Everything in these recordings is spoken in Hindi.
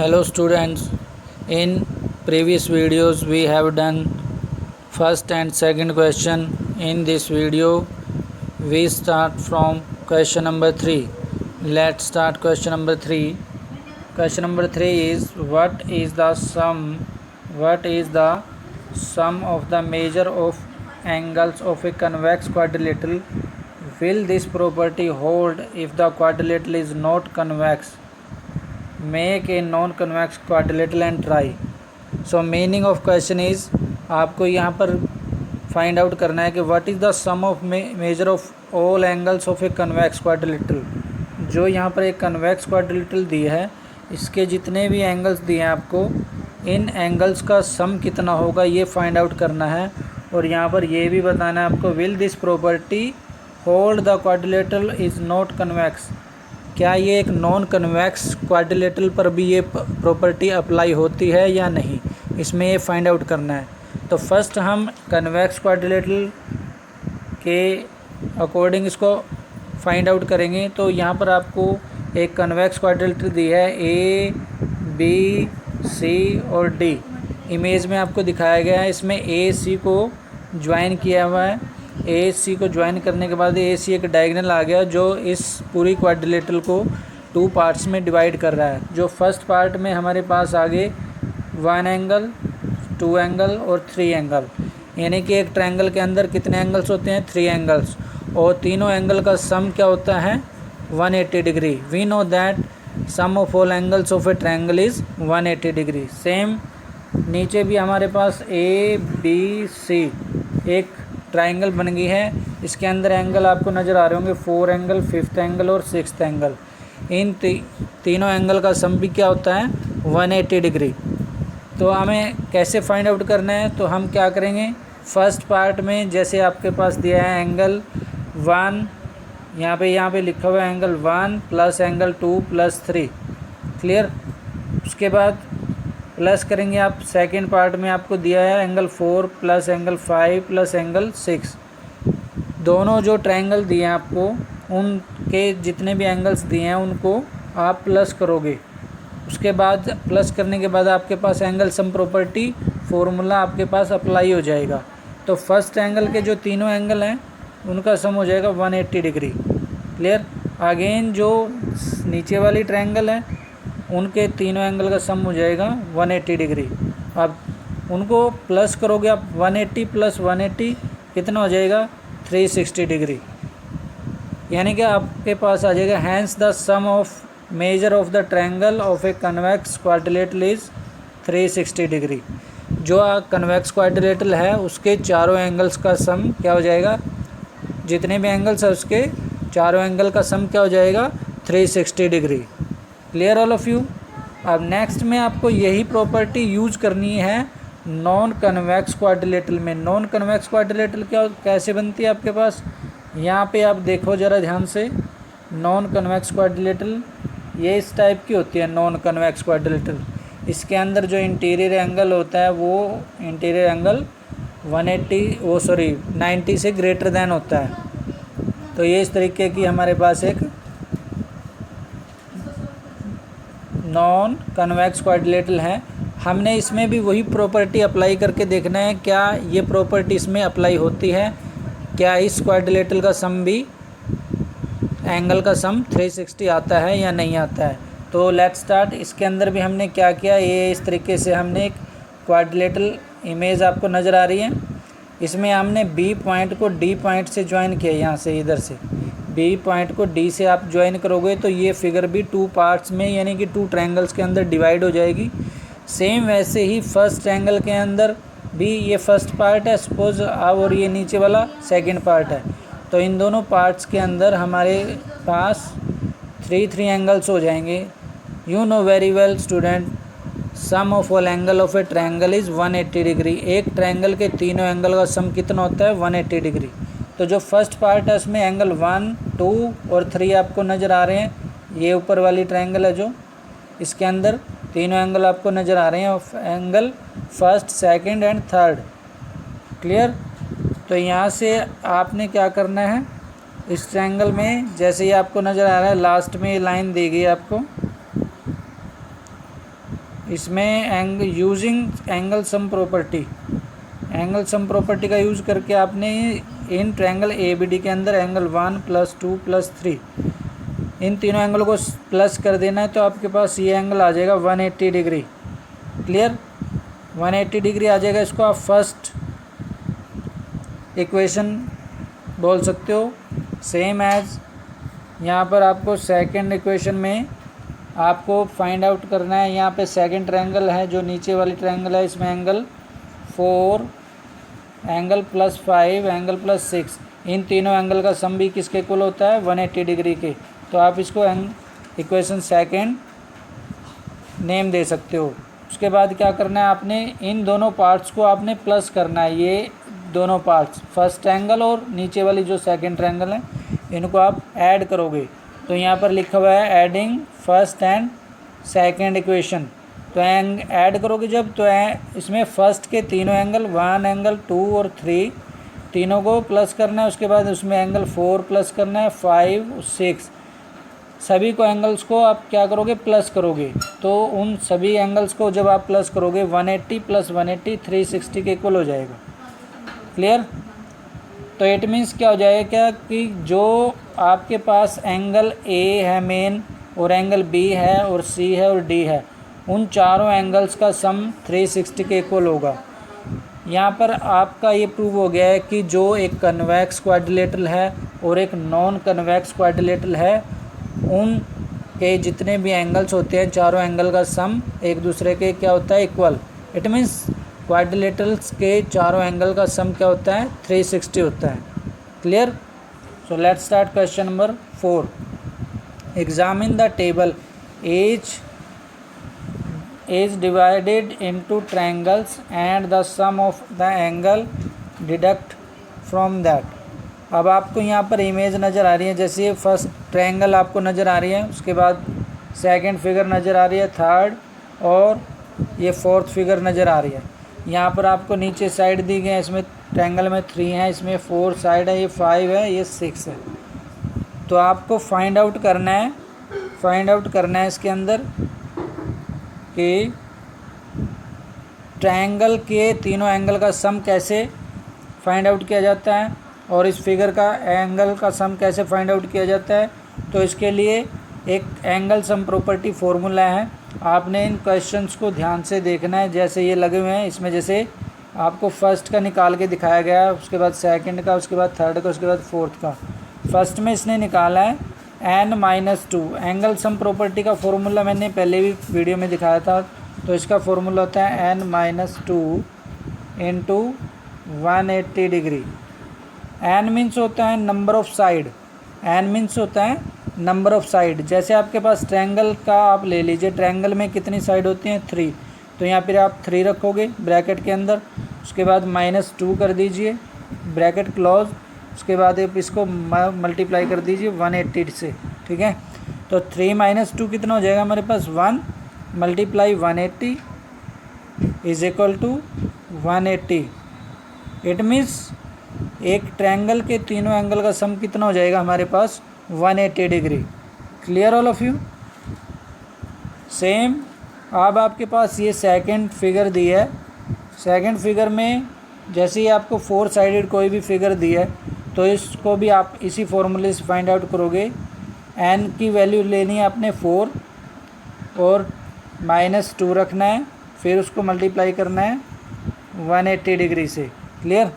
Hello students, in previous videos we have done first and second question. In this video we start from question number 3. Let's start question number 3. Question number 3 is what is the sum of the measure of angles of a convex quadrilateral? Will this property hold if the quadrilateral is not convex? Make a non-convex quadrilateral and try. So meaning of question is आपको यहाँ पर फाइंड आउट करना है कि what is the sum of measure of all angles of a convex quadrilateral. जो यहाँ पर एक कन्वेक्स क्वाड्रिलेटरल दी है, इसके जितने भी एंगल्स दिए हैं आपको, इन एंगल्स का सम कितना होगा ये फाइंड आउट करना है। और यहाँ पर ये भी बताना है आपको will this property hold the quadrilateral is not convex. क्या ये एक नॉन कन्वेक्स क्वाड्रिलेटरल पर भी ये प्रॉपर्टी अप्लाई होती है या नहीं, इसमें ये फाइंड आउट करना है। तो फर्स्ट हम कन्वेक्स क्वाड्रिलेटरल के अकॉर्डिंग इसको फाइंड आउट करेंगे। तो यहाँ पर आपको एक कन्वेक्स क्वाड्रिलेटरल दी है, ए बी सी और डी। इमेज में आपको दिखाया गया है, इसमें ए सी को ज्वाइन किया हुआ है। ए सी को ज्वाइन करने के बाद ए सी एक डायगोनल आ गया जो इस पूरी क्वाड्रिलेटरल को 2 पार्ट्स में डिवाइड कर रहा है। जो फर्स्ट पार्ट में हमारे पास आगे 1 एंगल, 2 एंगल और 3 एंगल, यानी कि एक ट्रायंगल के अंदर कितने एंगल्स होते हैं, 3 एंगल्स, और तीनों एंगल का सम क्या होता है, 180 degree. We know that sum of all angles of a triangle is 180 degree. Same नीचे भी हमारे पास ए बी सी एक ट्रायंगल बन गई है। इसके अंदर एंगल आपको नज़र आ रहे होंगे, 4 एंगल, 5th एंगल और 6th एंगल। इन तीनों एंगल का सम भी क्या होता है, 180 डिग्री। तो हमें कैसे फाइंड आउट करना है, तो हम क्या करेंगे, फर्स्ट पार्ट में जैसे आपके पास दिया है एंगल 1, यहाँ पे लिखा हुआ है angle 1 plus angle 2 plus 3, clear. उसके बाद प्लस करेंगे आप सेकेंड पार्ट में, आपको दिया है angle 4 plus angle 5 plus angle 6। दोनों जो ट्रायंगल दिए हैं आपको, उनके जितने भी एंगल्स दिए हैं उनको आप प्लस करोगे। उसके बाद प्लस करने के बाद आपके पास एंगल सम प्रॉपर्टी फॉर्मूला आपके पास अप्लाई हो जाएगा। तो फर्स्ट एंगल के जो तीनों एंगल हैं उनका सम हो जाएगा 180 डिग्री, क्लियर। अगेन जो नीचे वाली ट्रायंगल है उनके तीनों एंगल का सम हो जाएगा 180 डिग्री। अब उनको प्लस करोगे आप, 180 प्लस 180 कितना हो जाएगा, 360 डिग्री, यानी कि आपके पास आ जाएगा hence the sum of measure of the triangle of a convex quadrilateral is 360 degree. जो कन्वेक्स क्वाड्रिलेटरल है उसके चारों एंगल्स का सम क्या हो जाएगा, जितने भी एंगल्स है उसके चारों एंगल का सम क्या हो जाएगा, 360 degree. Clear all of you. अब नेक्स्ट में आपको यही प्रॉपर्टी यूज करनी है नॉन कन्वेक्स क्वाड्रिलेटरल में। नॉन कन्वेक्स क्वाड्रिलेटरल कैसे बनती है आपके पास, यहाँ पे आप देखो ज़रा ध्यान से। नॉन कन्वेक्स क्वाड्रिलेटरल ये इस टाइप की होती है, नॉन कन्वेक्स क्वाड्रिलेटरल। इसके अंदर जो इंटीरियर एंगल होता है वो इंटीरियर एंगल 90 से ग्रेटर दैन होता है। तो ये इस तरीके की हमारे पास एक नॉन कन्वेक्स क्वाड्रिलेटरल है। हमने इसमें भी वही प्रॉपर्टी अप्लाई करके देखना है क्या ये प्रॉपर्टी इसमें अप्लाई होती है, क्या इस क्वाड्रिलेटरल का सम भी एंगल का सम 360 आता है या नहीं आता है। तो लेट्स स्टार्ट। इसके अंदर भी हमने क्या किया, ये इस तरीके से हमने एक क्वाड्रिलेटरल इमेज आपको नज़र आ रही है, इसमें हमने बी पॉइंट को डी पॉइंट से ज्वाइन किया। यहाँ से इधर से बी पॉइंट को डी से आप ज्वाइन करोगे तो ये फिगर भी 2 पार्ट्स में यानी कि 2 ट्रायंगल्स के अंदर डिवाइड हो जाएगी। सेम वैसे ही फर्स्ट ट्रायंगल के अंदर भी ये फर्स्ट पार्ट है सपोज, और ये नीचे वाला सेकंड पार्ट है। तो इन दोनों पार्ट्स के अंदर हमारे पास 3 एंगल्स हो जाएंगे। You know very well student, sum of all angle of a triangle is 180 degree. एक ट्रायंगल के तीनों एंगल का सम कितना होता है, 180 डिग्री। तो जो फर्स्ट पार्ट है उसमें एंगल 1, 2 और 3 आपको नज़र आ रहे हैं। ये ऊपर वाली ट्रायंगल है जो, इसके अंदर तीनों एंगल आपको नज़र आ रहे हैं, angle first, second and third, clear. तो यहाँ से आपने क्या करना है, इस ट्रायंगल में जैसे ही आपको नज़र आ रहा है लास्ट में ये लाइन दी गई आपको, इसमें using angle sum property, angle sum property का यूज़ करके आपने इन ट्रायंगल ABD के अंदर एंगल 1 + 2 + 3 इन तीनों एंगल को प्लस कर देना है, तो आपके पास ये एंगल आ जाएगा 180 डिग्री। क्लियर, 180 डिग्री आ जाएगा। इसको आप फर्स्ट इक्वेशन बोल सकते हो, सेम एज यहाँ पर आपको सेकंड इक्वेशन में आपको फाइंड आउट करना है। यहाँ पे सेकंड ट्रायंगल है, जो नीचे वाली ट्रायंगल है, इसमें एंगल 4, एंगल +5, एंगल +6, इन तीनों एंगल का सम भी किसके इक्वल होता है, 180 डिग्री के। तो आप इसको इक्वेशन सेकंड नेम दे सकते हो। उसके बाद क्या करना है, आपने इन दोनों पार्ट्स को आपने प्लस करना है। ये दोनों पार्ट्स, फर्स्ट एंगल और नीचे वाली जो सेकंड ट्रायंगल है, इनको आप ऐड करोगे। तो यहाँ पर लिखा हुआ है adding first and second equation. तो ऐड करोगे जब, तो इसमें फर्स्ट के तीनों एंगल 1, एंगल 2 और 3 तीनों को प्लस करना है। उसके बाद उसमें एंगल 4 प्लस करना है, 5, 6, सभी को एंगल्स को आप क्या करोगे, प्लस करोगे। तो उन सभी एंगल्स को जब आप प्लस करोगे 180 + 180 360 के इक्वल हो जाएगा। क्लियर। तो इट मीन्स क्या हो जाएगा, क्या कि जो आपके पास एंगल A है मेन, और एंगल B है, और C है, और D है, उन चारों एंगल्स का सम 360 के इक्वल होगा। यहाँ पर आपका ये प्रूव हो गया है कि जो एक कन्वेक्स क्वाड्रिलेटरल है और एक नॉन कन्वेक्स क्वाड्रिलेटरल है, उन के जितने भी एंगल्स होते हैं, चारों एंगल का सम एक दूसरे के क्या होता है, इक्वल। इट मीन्स क्वाड्रिलेटरल्स के चारों एंगल का सम क्या होता है, 360 होता है। Clear. So let's start question number 4। Examine the table as divided into triangles and the sum of the angle deduct from that। अब आपको यहाँ पर इमेज नज़र आ रही है, जैसे ये फर्स्ट ट्रायंगल आपको नज़र आ रही है, उसके बाद सेकंड फिगर नज़र आ रही है, थर्ड, और ये फोर्थ फिगर नज़र आ रही है। यहाँ पर आपको नीचे साइड दी गई है, इसमें ट्रायंगल में 3 है, इसमें 4 साइड है, ये 5 है, ये 6 है। तो आपको फाइंड आउट करना है इसके अंदर कि ट्रायंगल के तीनों एंगल का सम कैसे फाइंड आउट किया जाता है, और इस फिगर का एंगल का सम कैसे फाइंड आउट किया जाता है। तो इसके लिए एक एंगल सम प्रॉपर्टी फार्मूला है। आपने इन क्वेश्चंस को ध्यान से देखना है, जैसे ये लगे हुए हैं, इसमें जैसे आपको फर्स्ट का निकाल के दिखाया गया है, उसके बाद सेकंड का, उसके बाद थर्ड का, उसके बाद फोर्थ का। फर्स्ट में इसने निकाला है n-2। एंगल सम प्रॉपर्टी का फॉर्मूला मैंने पहले भी वीडियो में दिखाया था। तो इसका फॉर्मूला होता है n-2 into 180 degree. n means होता है number of side, n means होता है नंबर ऑफ साइड। जैसे आपके पास ट्रायंगल का आप ले लीजिए, ट्रायंगल में कितनी साइड होती हैं, 3। तो यहाँ पर आप 3 रखोगे ब्रैकेट के अंदर, उसके बाद -2 कर दीजिए, ब्रैकेट क्लोज, उसके बाद आप इसको मल्टीप्लाई कर दीजिए 180 से। ठीक है, तो 3 - 2 कितना हो जाएगा हमारे पास, 1 × 180 = 180। इट मीन्स एक ट्रायंगल के तीनों एंगल का सम कितना हो जाएगा हमारे पास, 180 degree. Clear all of you. Same अब आपके पास ये सेकंड फिगर दी है, सेकंड फिगर में जैसे ही आपको 4 साइडेड कोई भी फिगर दी है, तो इसको भी आप इसी फॉर्मूले से फाइंड आउट करोगे। n की वैल्यू लेनी है आपने 4 और -2 रखना है, फिर उसको मल्टीप्लाई करना है 180 डिग्री से। क्लियर।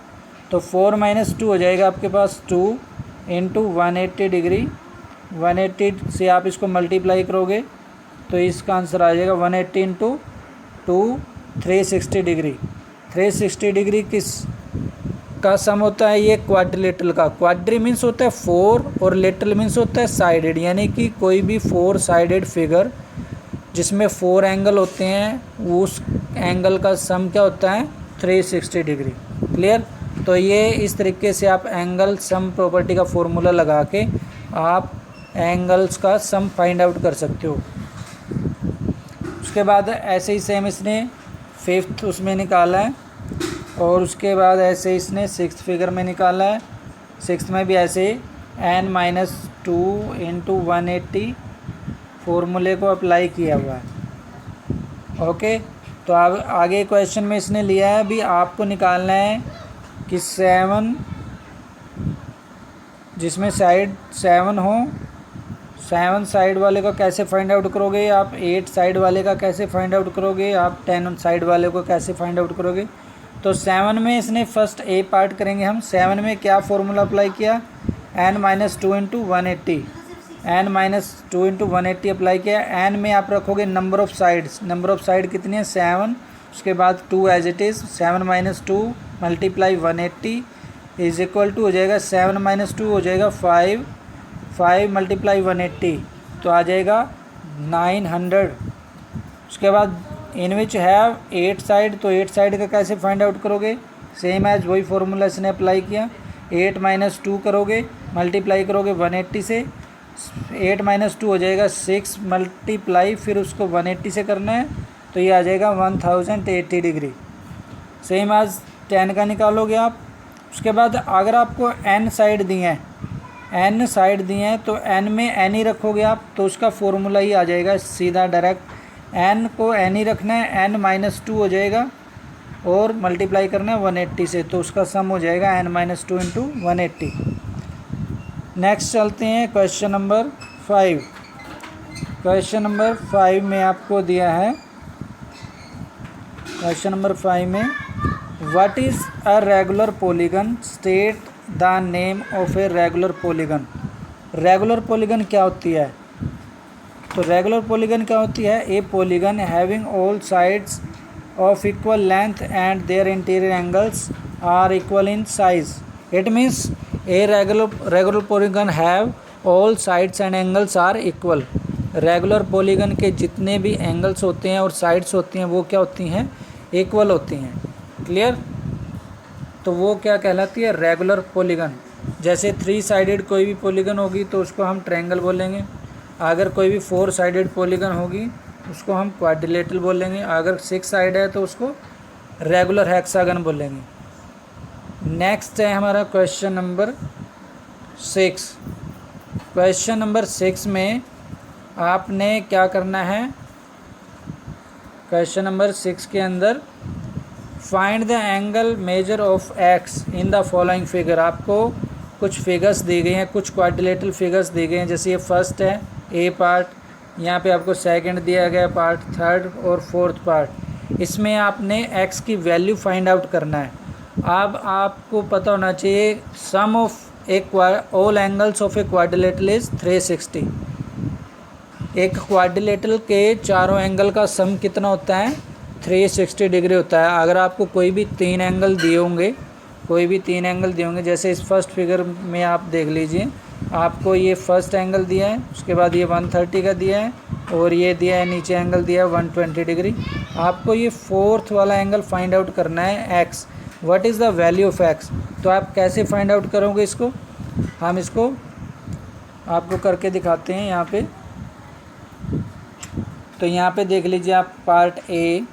तो 4 - 2 हो जाएगा आपके पास 2 इंटू 180 डिग्री। 180 से आप इसको मल्टीप्लाई करोगे तो इसका आंसर आ जाएगा 180 इंटू 2 360 डिग्री। 360 डिग्री किस का सम होता है, ये क्वाड्रिलेटरल का। क्वाड्री मीन्स होता है 4 और लेटरल मीन्स होता है साइडेड, यानी कि कोई भी 4 साइडेड फिगर जिसमें 4 एंगल होते हैं, उस एंगल का सम क्या होता है, 360 डिग्री। क्लियर। तो ये इस तरीके से आप एंगल सम प्रॉपर्टी का फॉर्मूला लगा के आप एंगल्स का सम फाइंड आउट कर सकते हो। उसके बाद ऐसे ही सेम इसने 5th उसमें निकाला है, और उसके बाद ऐसे इसने 6th फिगर में निकाला है। 6th में भी ऐसे n-2 इंटू 180 फॉर्मूले को अप्लाई किया हुआ है। ओके, तो अब आगे क्वेश्चन में इसने लिया है भी आपको निकालना है कि 7 जिसमें साइड 7 हो, 7 साइड वाले का कैसे फाइंड आउट करोगे आप, 8 साइड वाले का कैसे फाइंड आउट करोगे आप, 10 साइड वाले को कैसे फाइंड आउट करोगे। तो 7 में इसने फर्स्ट ए पार्ट करेंगे हम। 7 में क्या फॉर्मूला अप्लाई किया, n-2 into 180, n-2 into 180 apply किया। n में आप रखोगे number of sides, number of side कितनी है 7, उसके बाद 2 as it is, 7 - 2 multiply 180 is equal to हो जाएगा 7 - 2 हो जाएगा 5, 5 मल्टीप्लाई 180 तो आ जाएगा 900। उसके बाद इन विच हैव 8 साइड, तो 8 साइड का कैसे फाइंड आउट करोगे, सेम एज वही फॉर्मूला इसने अप्लाई किया। 8 - 2 करोगे, मल्टीप्लाई करोगे 180 से, 8 - 2 हो जाएगा 6 मल्टीप्लाई फिर उसको 180 से करना है तो ये आ जाएगा 1080 डिग्री। सेम एज 10 का निकालोगे आप। उसके बाद अगर आपको n साइड दिए हैं, n साइड दिए हैं तो n में n ही रखोगे आप, तो उसका फॉर्मूला ही आ जाएगा सीधा डायरेक्ट, n को n ही रखना है, n - 2 हो जाएगा और मल्टीप्लाई करना है 180 से, तो उसका सम हो जाएगा n - 2 इंटू 180। नेक्स्ट चलते हैं क्वेश्चन नंबर 5। क्वेश्चन नंबर 5 में आपको दिया है, क्वेश्चन नंबर 5 में what is a regular polygon, state the name of a regular polygon. Regular polygon क्या होती है, तो रेगुलर पॉलीगन क्या होती है, a polygon having all sides of equal length and their interior angles are equal in size. It means a regular polygon have all sides and angles are equal. Regular polygon के जितने भी एंगल्स होते हैं और साइड्स होती हैं वो क्या होती हैं, इक्वल होती हैं। क्लियर, तो वो क्या कहलाती है, रेगुलर पॉलीगन। जैसे 3 साइडेड कोई भी पॉलीगन होगी तो उसको हम ट्रायंगल बोलेंगे, अगर कोई भी 4 साइडेड पॉलीगन होगी उसको हम क्वाड्रिलेटरल बोलेंगे, अगर 6 साइड है तो उसको रेगुलर हेक्सागन बोलेंगे। नेक्स्ट है हमारा क्वेश्चन नंबर 6। क्वेश्चन नंबर 6 में आपने क्या करना है, क्वेश्चन नंबर 6 के अंदर find the angle measure of x in the following figure. आपको कुछ फिगर्स दी गई हैं, कुछ क्वाड्रिलेटरल फिगर्स दी गई हैं, जैसे ये फर्स्ट है ए पार्ट, यहाँ पे आपको सेकंड दिया गया पार्ट, थर्ड और फोर्थ पार्ट। इसमें आपने एक्स की वैल्यू फाइंड आउट करना है। अब आपको पता होना चाहिए sum of all angles of a quadrilateral is 360। एक क्वाड्रिलेटरल के चारों एंगल का सम कितना होता है, 360 डिग्री होता है। अगर आपको कोई भी 3 एंगल दिए होंगे, कोई भी 3 एंगल दिए होंगे, जैसे इस फर्स्ट फिगर में आप देख लीजिए, आपको ये फर्स्ट एंगल दिया है, उसके बाद ये 130 का दिया है और ये दिया है नीचे एंगल दिया है 120 डिग्री। आपको ये फोर्थ वाला एंगल फाइंड आउट करना है x. What is the value of x, तो आप कैसे फाइंड आउट करोगे इसको, हम इसको आपको करके दिखाते हैं यहाँ पे। तो यहाँ पे देख लीजिए आप part A,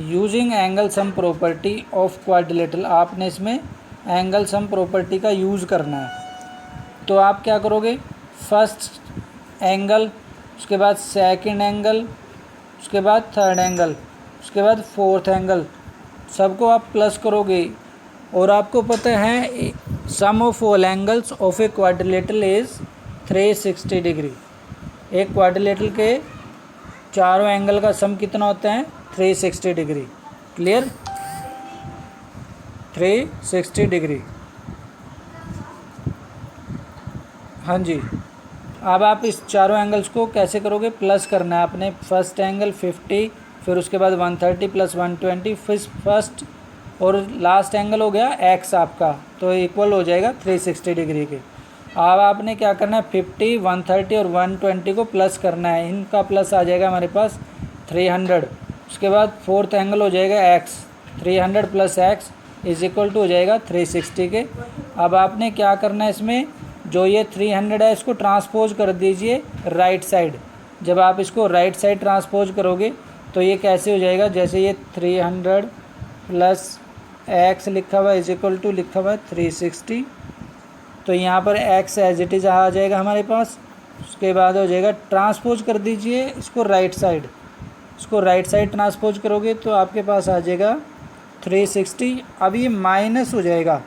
using angle sum property of quadrilateral. आपने इसमें एंगल सम प्रॉपर्टी का यूज़ करना है। तो आप क्या करोगे, फर्स्ट एंगल, उसके बाद सेकंड एंगल, उसके बाद थर्ड एंगल, उसके बाद फोर्थ एंगल, सबको आप प्लस करोगे। और आपको पता है sum of all angles of a quadrilateral is 360 degree. एक क्वाड्रिलेटरल के चारों एंगल का सम कितना होता है, 360 डिग्री। Clear, 360 degree. हाँ जी, अब आप इस चारों एंगल्स को कैसे करोगे, प्लस करना है आपने। फर्स्ट एंगल 50, फिर उसके बाद 130 प्लस 120, फिर फर्स्ट और लास्ट एंगल हो गया एक्स आपका, तो इक्वल हो जाएगा 360 डिग्री के। अब आपने क्या करना है, 50, 130 और 120 को प्लस करना है, इनका प्लस आ जाएगा हमारे पास 300। उसके बाद फोर्थ एंगल हो जाएगा x, 300 plus x is equal to हो जाएगा 360 के। अब आपने क्या करना है, इसमें जो ये 300 है इसको ट्रांसपोज कर दीजिए राइट साइड। जब आप इसको राइट साइड ट्रांसपोज करोगे तो ये कैसे हो जाएगा, जैसे ये 300 प्लस एक्स लिखा हुआ इज इक्वल टू लिखा हुआ है 360, तो यहाँ पर एक्स एज इट इज़ आ जाएगा हमारे पास। उसके बाद हो जाएगा ट्रांसपोज कर दीजिए इसको राइट साइड, इसको राइट साइड ट्रांसपोज करोगे तो आपके पास आ जाएगा 360। अब ये माइनस हो जाएगा।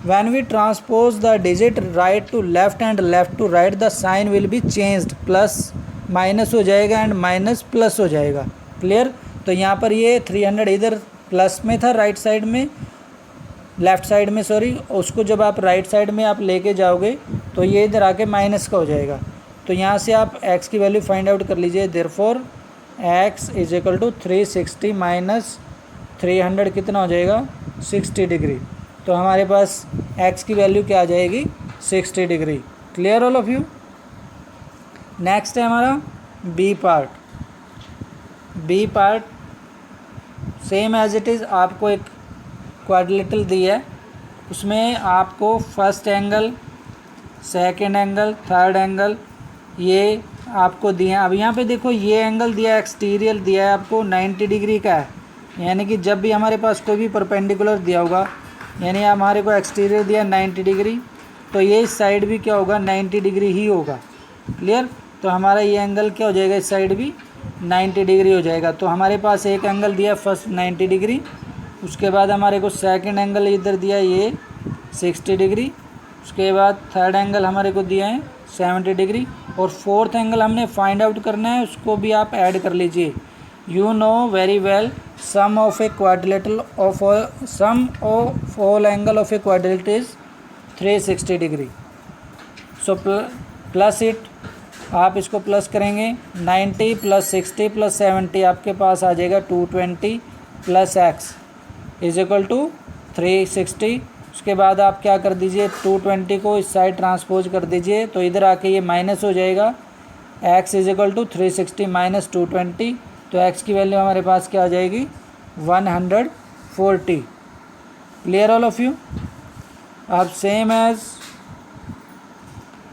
When we transpose the digit right to left and left to right, the sign will be changed, plus minus हो जाएगा एंड माइनस प्लस हो जाएगा। क्लियर? तो यहाँ पर ये 300 इधर प्लस में था राइट साइड में, लेफ़्ट साइड में सॉरी, उसको जब आप राइट साइड में आप लेके जाओगे तो ये इधर आके माइनस का हो जाएगा। तो यहाँ से आप x की वैल्यू फाइंड आउट कर लीजिए। Therefore x is equal to 360 minus 300 कितना हो जाएगा 60 डिग्री। तो हमारे पास x की वैल्यू क्या आ जाएगी 60 degree. Clear all of you? Next है हमारा B part. B part same as it is, आपको एक क्वाड्रिलेटरल दी है, उसमें आपको first angle, second angle, third angle ये आपको दिए हैं। अब यहाँ पे देखो ये एंगल दिया है, एक्सटीरियर दिया है आपको 90 डिग्री का है, यानी कि जब भी हमारे पास कोई भी परपेंडिकुलर दिया होगा, यानी हमारे को एक्सटीरियर दिया 90 डिग्री, तो ये इस साइड भी क्या होगा 90 डिग्री ही होगा। क्लियर? तो हमारा ये एंगल क्या हो जाएगा, इस साइड भी 90 डिग्री हो जाएगा। तो हमारे पास एक एंगल दिया फर्स्ट 90 डिग्री, उसके बाद हमारे को सेकंड एंगल इधर दिया ये 60 डिग्री, उसके बाद थर्ड एंगल हमारे को दिया है 70 डिग्री, और फोर्थ एंगल हमने फाइंड आउट करना है, उसको भी आप ऐड कर लीजिए। You know very well sum of a quadrilateral of sum of all angle of a quadrilateral is 360 degree. So plus it, आप इसको प्लस करेंगे 90 प्लस 60 प्लस 70 आपके पास आ जाएगा 220 plus x is equal to 360। उसके बाद आप क्या कर दीजिए 220 को इस साइड ट्रांसपोज कर दीजिए, तो इधर आके ये माइनस हो जाएगा। x is equal to 360 minus 220, तो x की वैल्यू हमारे पास क्या आ जाएगी 140। Clear all of you? अब सेम एज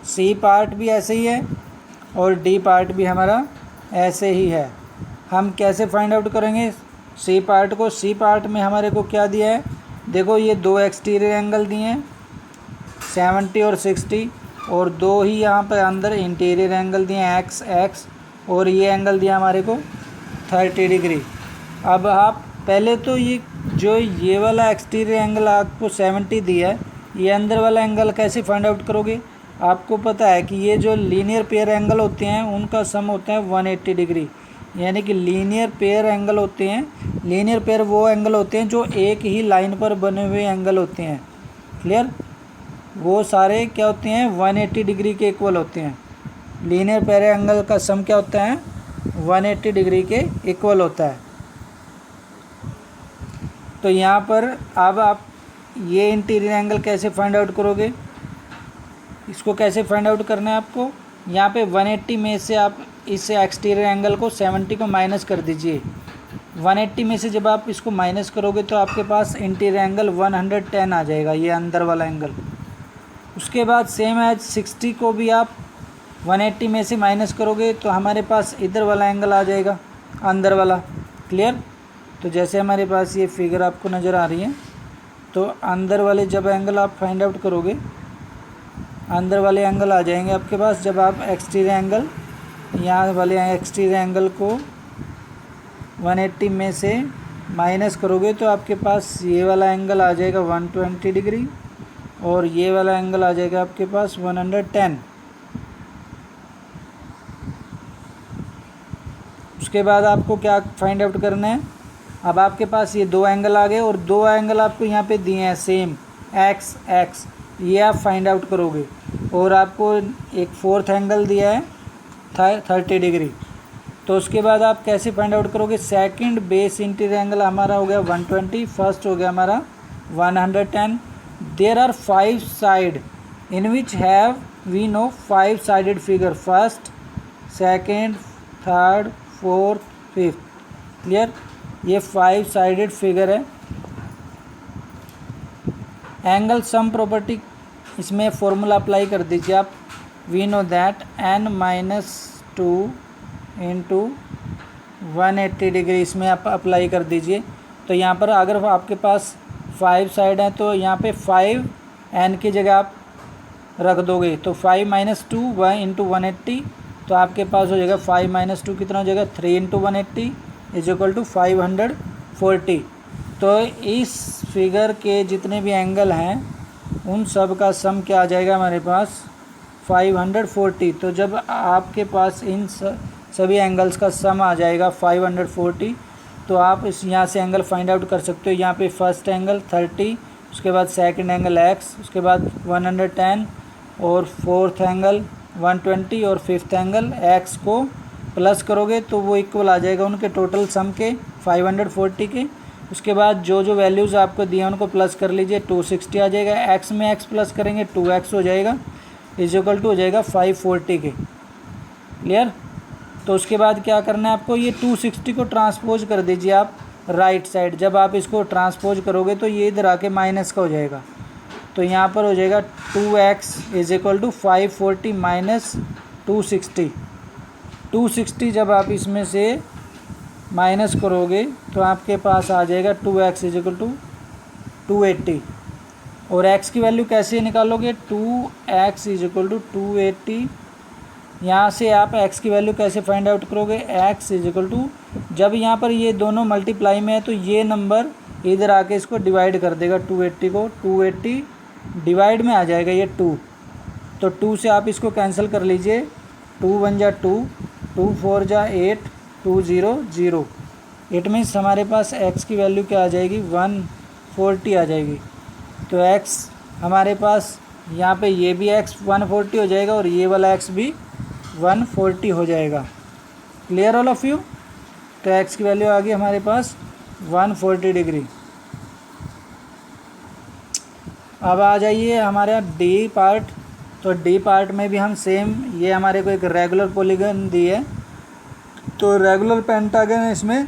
सी पार्ट भी ऐसे ही है और डी पार्ट भी हमारा ऐसे ही है। हम कैसे फाइंड आउट करेंगे सी पार्ट को? सी पार्ट में हमारे को क्या दिया है, देखो ये दो एक्सटीरियर एंगल दिए हैं 70 और 60, और दो ही यहाँ पर अंदर इंटीरियर एंगल दिए हैं एक्स एक्स, और ये एंगल दिया हमारे को 30 डिग्री। अब आप पहले तो ये वाला एक्सटीरियर एंगल आपको 70 दिया है, ये अंदर वाला एंगल कैसे फाइंड आउट करोगे? आपको पता है कि ये जो लीनियर पेयर एंगल होते हैं उनका सम होता है 180 डिग्री, यानी कि लीनियर पेयर एंगल होते हैं, लीनियर पेयर वो एंगल होते हैं जो एक ही लाइन पर बने हुए एंगल होते हैं। क्लियर? वो सारे क्या होते हैं 180 डिग्री के इक्वल होते हैं। लीनियर पेयर एंगल का सम क्या होता है 180 डिग्री के इक्वल होता है। तो यहाँ पर अब आप ये इंटीरियर एंगल कैसे फाइंड आउट करोगे? इसको कैसे फाइंड आउट करना है आपको? यहाँ पे 180 में से आप इस एक्सटीरियर एंगल को 70 को माइनस कर दीजिए। 180 में से जब आप इसको माइनस करोगे तो आपके पास इंटीरियर एंगल 110 आ जाएगा, ये अंदर वाला एंगल। उसके बाद सेम एज 60 को भी आप 180 में से माइनस करोगे तो हमारे पास इधर वाला एंगल आ जाएगा, अंदर वाला। क्लियर? तो जैसे हमारे पास ये फिगर आपको नज़र आ रही है, तो अंदर वाले जब एंगल आप फाइंड आउट करोगे, अंदर वाले एंगल आ जाएंगे आपके पास। जब आप एक्सटीरियर एंगल, यहाँ वाले एक्सटीरियर एंगल को 180 में से माइनस करोगे तो आपके पास ये वाला एंगल आ जाएगा 120 डिग्री, और ये वाला एंगल आ जाएगा आपके पास 110। उसके बाद आपको क्या फाइंड आउट करना है? अब आपके पास ये दो एंगल आ गए, और दो एंगल आपको यहाँ पे दिए हैं सेम एक्स एक्स, ये आप फाइंड आउट करोगे। और आपको एक फोर्थ एंगल दिया है 30 डिग्री, तो उसके बाद आप कैसे फाइंड आउट करोगे? सेकंड बेस इंटीरियर एंगल हमारा हो गया 120, फर्स्ट हो गया हमारा 110। There are 5 side in which have we know 5 sided figure, first, second, third, fourth, fifth. Clear? ये 5 साइडेड फिगर है। एंगल सम प्रॉपर्टी, इसमें फॉर्मूला अप्लाई कर दीजिए आप। We know that n-2 into 180 degree, इसमें आप अप्लाई कर दीजिए। तो यहाँ पर अगर आपके पास 5 साइड हैं तो यहाँ पे 5 n की जगह आप रख दोगे, तो 5 - 2 1 इंटू 180, तो आपके पास हो जाएगा 5 माइनस 2 कितना हो जाएगा 3 इंटू 180 इज इक्वल टू 540। तो इस फिगर के जितने भी एंगल हैं उन सब का सम क्या आ जाएगा हमारे पास 540। तो जब आपके पास इन सभी एंगल्स का सम आ जाएगा 540 तो आप इस यहाँ से एंगल फाइंड आउट कर सकते हो। यहाँ पे फर्स्ट एंगल 30, उसके बाद सेकंड एंगल x, उसके बाद 110 और फोर्थ एंगल 120 और फिफ्थ एंगल x को प्लस करोगे तो वो इक्वल आ जाएगा उनके टोटल सम के 540 के। उसके बाद जो जो वैल्यूज़ आपको दिए उनको प्लस कर लीजिए 260 आ जाएगा। x में x प्लस करेंगे 2x हो जाएगा इज इक्वल टू हो जाएगा 540 के। क्लियर। तो उसके बाद क्या करना है आपको, ये 260 को ट्रांसपोज कर दीजिए आप राइट साइड। जब आप इसको ट्रांसपोज करोगे तो ये इधर आके माइनस का हो जाएगा। तो यहाँ पर हो जाएगा 2x is equal to 540 minus 260 जब आप इसमें से माइनस करोगे तो आपके पास आ जाएगा 2x इज इक्वल टू 280। और x की वैल्यू कैसे निकालोगे, 2x इज इक्वल टू 280। यहाँ से आप x की वैल्यू कैसे फाइंड आउट करोगे, x इज इक्वल टू जब यहाँ पर ये दोनों मल्टीप्लाई में है तो ये नंबर इधर आके इसको डिवाइड कर देगा 280 को। 280 डिवाइड में आ जाएगा ये 2, तो 2 से आप इसको कैंसिल कर लीजिए। 2 1 जा 2, 2 4 जा 8, 2 0 0। इट मीन्स हमारे पास x की वैल्यू क्या आ जाएगी 140 आ जाएगी। तो x हमारे पास यहाँ पे ये भी x 140 हो जाएगा और ये वाला x भी 140 हो जाएगा। Clear all of you. तो x की वैल्यू आ गई हमारे पास 140 डिग्री। अब आ जाइए हमारे डी पार्ट। तो डी पार्ट में भी हम सेम, ये हमारे को एक रेगुलर पॉलीगन दी है तो रेगुलर पेंटागन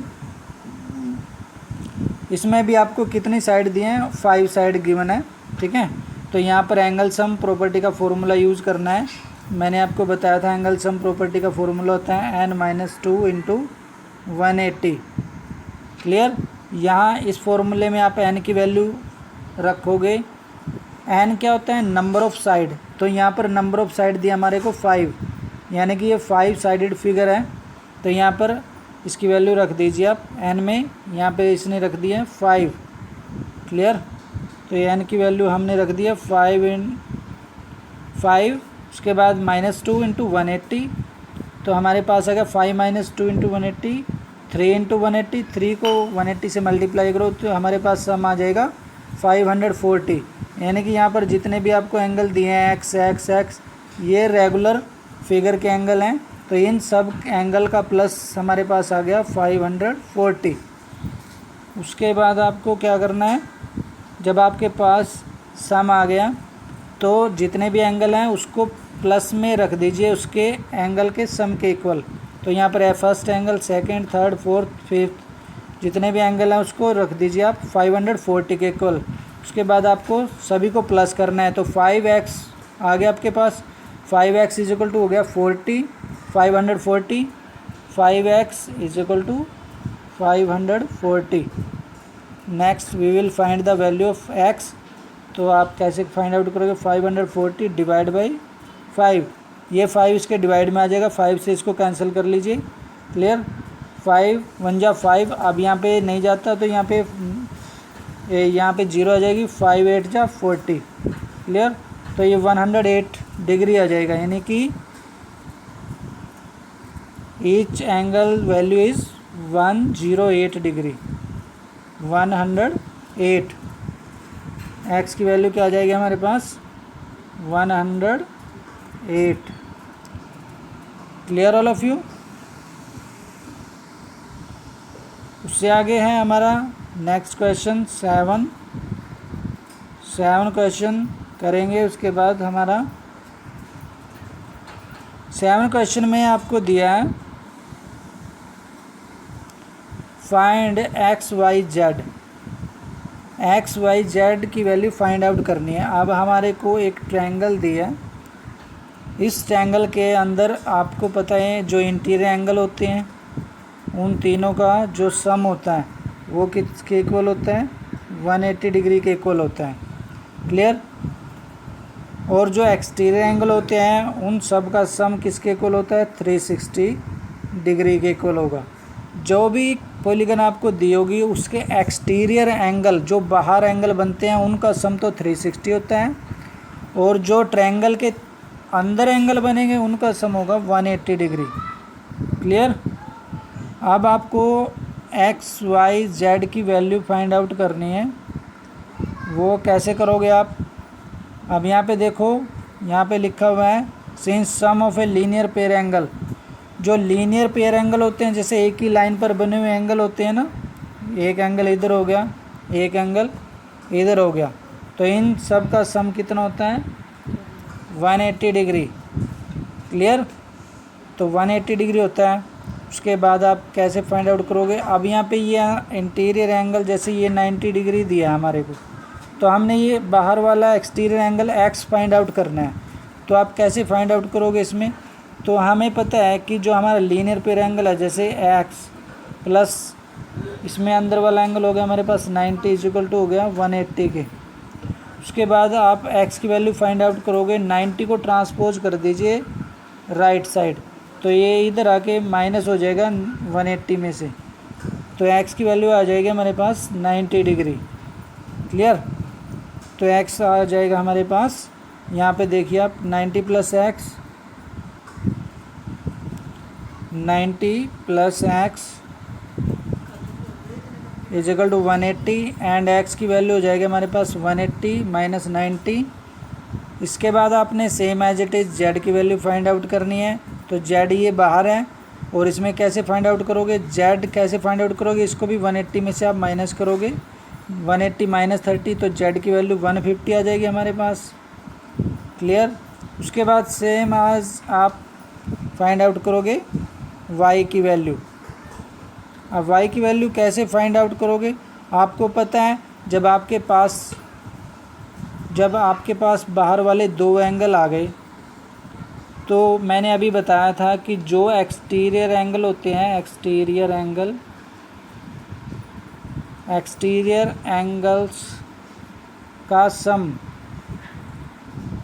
इसमें भी आपको कितनी साइड दिए हैं, 5 साइड गिवन है। ठीक है। तो यहाँ पर एंगल सम प्रॉपर्टी का फॉर्मूला यूज़ करना है। मैंने आपको बताया था एंगल सम प्रॉपर्टी का फॉर्मूला होता है n-2 इंटू 180। क्लियर। यहाँ इस फॉर्मूले में आप n की वैल्यू रखोगे। n क्या होता है, नंबर ऑफ साइड। तो यहाँ पर नंबर ऑफ साइड दिया हमारे को 5, यानी कि ये 5 साइडेड फिगर है। तो यहाँ पर इसकी वैल्यू रख दीजिए आप n में, यहाँ पे इसने रख दिया है 5। क्लियर। तो ये n की वैल्यू हमने रख दिया 5। उसके बाद -2 इंटू 180। तो हमारे पास आ गया 5 माइनस 2 इंटू 180, 3 इंटू 180। 3 को 180 से मल्टीप्लाई करो तो हमारे पास सम आ जाएगा 540। यानी कि यहाँ पर जितने भी आपको एंगल दिए हैं x x x, ये रेगुलर फिगर के एंगल हैं। तो इन सब एंगल का प्लस हमारे पास आ गया 540। उसके बाद आपको क्या करना है, जब आपके पास सम आ गया तो जितने भी एंगल हैं उसको प्लस में रख दीजिए उसके एंगल के सम के इक्वल। तो यहाँ पर है first angle, second, third, fourth, fifth, जितने भी एंगल हैं उसको रख दीजिए आप 540 के इक्वल। उसके बाद आपको सभी को प्लस करना है। तो 5x आ गया आपके पास, 5x इज इक्वल टू हो गया 40, 540, 5x is equal to 540। Next we will find the value of x। तो आप कैसे फाइंड आउट करोगे, 540 डिवाइड बाई 5। ये 5 इसके डिवाइड में आ जाएगा, 5 से इसको कैंसिल कर लीजिए। क्लियर। 5 1 जा 5, अब यहाँ पे नहीं जाता तो यहाँ पे 0 आ जाएगी। 5 8 जा 40। क्लियर। तो ये 108 डिग्री आ जाएगा, यानी कि each angle value is 108 degree. 108 x की वैल्यू क्या आ जाएगी हमारे पास 108। Clear all of you. उससे आगे है हमारा नेक्स्ट क्वेश्चन 7 क्वेश्चन करेंगे। उसके बाद हमारा 7 क्वेश्चन में आपको दिया है फाइंड x y z की वैल्यू फाइंड आउट करनी है। अब हमारे को एक ट्रायंगल दिया है, इस ट्रायंगल के अंदर आपको पता है जो इंटीरियर एंगल होते हैं उन तीनों का जो सम होता है वो किसके इक्वल होता है, 180 डिग्री के इक्वल होता है। क्लियर। और जो एक्सटीरियर एंगल होते हैं उन सब का सम किसके इक्वल होता है, 360 डिग्री के इक्वल होगा। जो भी पॉलीगन आपको दी होगी उसके एक्सटीरियर एंगल, जो बाहर एंगल बनते हैं उनका सम तो 360 होता है, और जो ट्रायंगल के अंदर एंगल बनेंगे उनका सम होगा 180 डिग्री। क्लियर। अब आपको एक्स वाई जेड की वैल्यू फाइंड आउट करनी है। वो कैसे करोगे आप, अब यहाँ पे देखो, यहाँ पे लिखा हुआ है since sum of a linear pair angle. जो लीनियर पेयर एंगल होते हैं, जैसे एक ही लाइन पर बने हुए एंगल होते हैं ना, एक एंगल इधर हो गया, एक एंगल इधर हो गया, तो इन सब का सम कितना होता है, 180 डिग्री। क्लियर। तो 180 डिग्री होता है। उसके बाद आप कैसे फाइंड आउट करोगे, अब यहाँ पे ये इंटीरियर एंगल जैसे ये 90 डिग्री दिया है हमारे को, तो हमने ये बाहर वाला exterior angle x find out करना है। तो आप कैसे फाइंड आउट करोगे इसमें, तो हमें पता है कि जो हमारा लीनियर पेयर एंगल है, जैसे एक्स प्लस इसमें अंदर वाला एंगल हो गया हमारे पास 90 इक्वल टू हो गया 180 के। उसके बाद आप एक्स की वैल्यू फाइंड आउट करोगे, 90 को ट्रांसपोज कर दीजिए राइट साइड, तो ये इधर आके माइनस हो जाएगा 180 में से, तो एक्स की वैल्यू आ जाएगी हमारे पास 90 डिग्री। क्लियर। तो एक्स आ जाएगा हमारे पास, यहाँ पे देखिए आप 90 plus x, 90 plus x is equal to 180, and x की वैल्यू हो जाएगी हमारे पास 180 माइनस 90। इसके बाद आपने same as it is Z की वैल्यू फाइंड आउट करनी है। तो जेड ये बाहर है, और इसमें कैसे फाइंड आउट करोगे, जेड कैसे फाइंड आउट करोगे, इसको भी 180 में से आप माइनस करोगे, 180 माइनस 30, तो जेड की वैल्यू 150 आ जाएगी हमारे पास। क्लियर। उसके बाद सेम आज आप फाइंड आउट करोगे वाई की वैल्यू। अब वाई की वैल्यू कैसे फाइंड आउट करोगे, आपको पता है जब आपके पास बाहर वाले दो एंगल आ गए, तो मैंने अभी बताया था कि जो एक्सटीरियर एंगल होते हैं, एक्सटीरियर एंगल्स का सम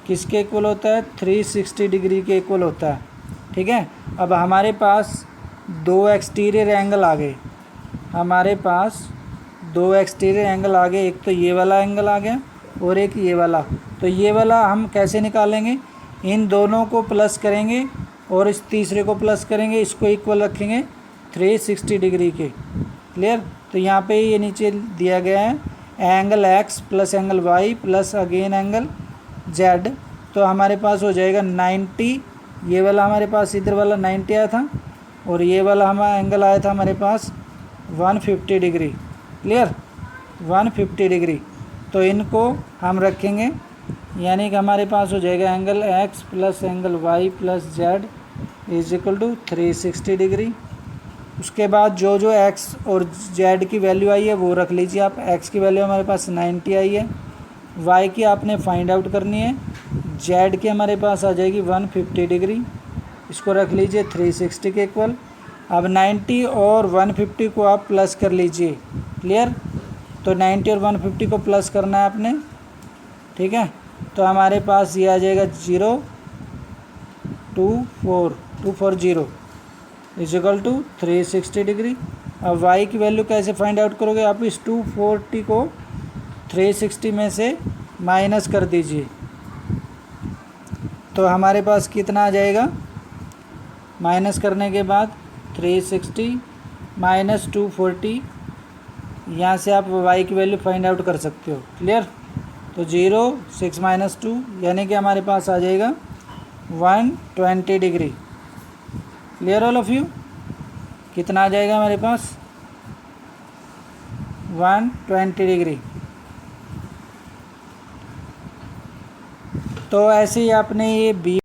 किसके इक्वल होता है, 360 डिग्री के इक्वल होता है। ठीक है। अब हमारे पास दो एक्सटीरियर एंगल आ गए, एक तो ये वाला एंगल आ गया और एक ये वाला। तो ये वाला हम कैसे निकालेंगे, इन दोनों को प्लस करेंगे और इस तीसरे को प्लस करेंगे, इसको इक्वल रखेंगे 360 डिग्री के। क्लियर। तो यहाँ पे ये नीचे दिया गया है angle x plus angle y plus again angle z, तो हमारे पास हो जाएगा 90, ये वाला हमारे पास इधर वाला 90 आया था, और ये वाला हमारा एंगल आया था हमारे पास 150 डिग्री। क्लियर। 150 डिग्री। तो इनको हम रखेंगे, यानी कि हमारे पास हो जाएगा angle x plus angle y plus z is equal to 360 degree. उसके बाद जो एक्स और जेड की वैल्यू आई है वो रख लीजिए आप। एक्स की वैल्यू हमारे पास 90 आई है, वाई की आपने फाइंड आउट करनी है, जेड की हमारे पास आ जाएगी 150 डिग्री, इसको रख लीजिए 360 के इक्वल। अब 90 और 150 को आप प्लस कर लीजिए। क्लियर। तो 90 और 150 को प्लस करना है आपने। ठीक है। तो हमारे पास ये आ जाएगा 240 इज इक्वल टू 360 डिग्री। अब y की वैल्यू कैसे फाइंड आउट करोगे, आप इस 240 को 360 में से माइनस कर दीजिए, तो हमारे पास कितना आ जाएगा, माइनस करने के बाद 360 माइनस 240, यहाँ से आप y की वैल्यू फाइंड आउट कर सकते हो। क्लियर। तो 0 6 माइनस 2 यानी कि हमारे पास आ जाएगा 120 degree. Clear all of you. कितना आ जाएगा हमारे पास, 120 डिग्री। तो ऐसे ही आपने ये